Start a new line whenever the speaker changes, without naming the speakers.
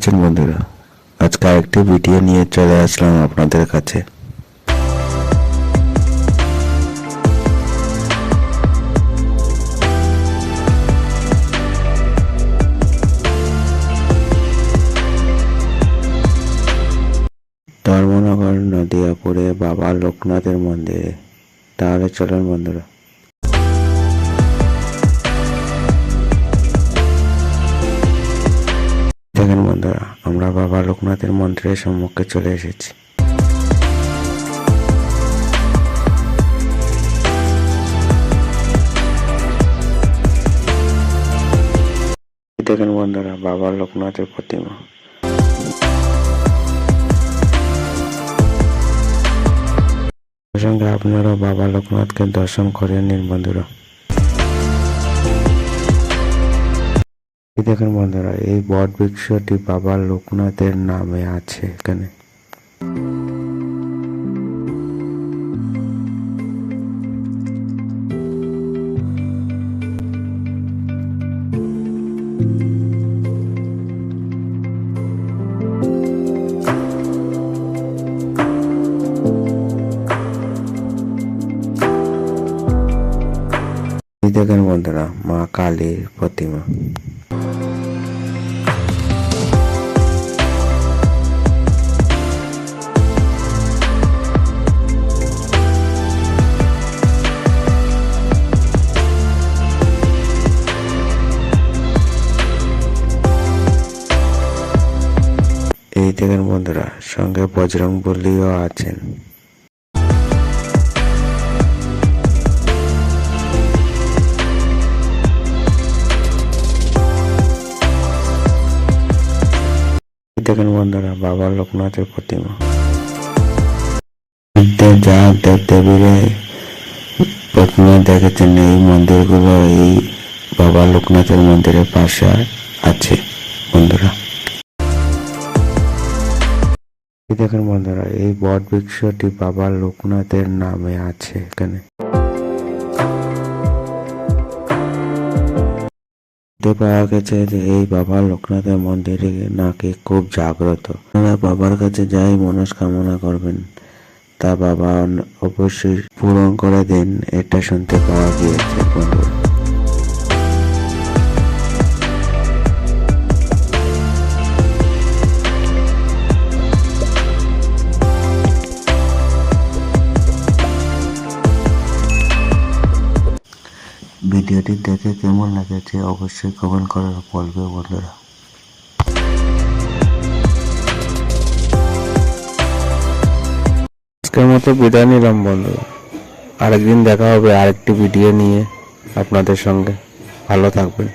আছেন বন্ধুরা? আজকে আরেকটি ভিডিও নিয়ে চলে আসলাম আপনাদের কাছে। ধর্মনগর নদিয়াপুরে বাবা লোকনাথের মন্দিরে। তাহলে চলুন বন্ধুরা। দেখেন বন্ধুরা, আমরা বাবা লোকনাথের মন্দিরের সম্মুখে চলে এসেছি। দেখেন বন্ধুরা, বাবা লোকনাথের প্রতিমা। সঙ্গে আপনারা বাবা লোকনাথকে দর্শন করে নিন বন্ধুরা। দেখেন বন্ধুরা, এই বট বৃক্ষটি বাবা লোকনাথের নামে আছে এখানে। দেখেন বন্ধুরা, মা কালীর প্রতিমা। এই দেখেন বন্ধুরা, সঙ্গে বজরংবলীও আছেন। দেখেন বন্ধুরা, বাবা লোকনাথের প্রতিমা। যা দেবদেবীরা প্রতিমা দেখেছেন, এই মন্দিরগুলো এই বাবা লোকনাথের মন্দিরের পাশে আছে বন্ধুরা। দেখেন বন্ধুরা, এই বট বৃক্ষটি বাবা লোকনাথের নামে আছে এখানে। পাওয়া গেছে যে এই বাবা লোকনাথের মন্দিরে নাকি খুব জাগ্রত। আপনারা বাবার কাছে যাই মনস্কামনা করবেন, তা বাবা অবশ্যই পূরণ করে দেন, এটা শুনতে পাওয়া গিয়েছে বন্ধুরা। ভিডিওটি দেখে কেমন লেগেছে অবশ্যই কমেন্ট করে বলবে বন্ধুরা। আজকের মতো বিদায় নিলাম বন্ধুরা। আরেকদিন দেখা হবে আরেকটি ভিডিও নিয়ে আপনাদের সঙ্গে। ভালো থাকবেন।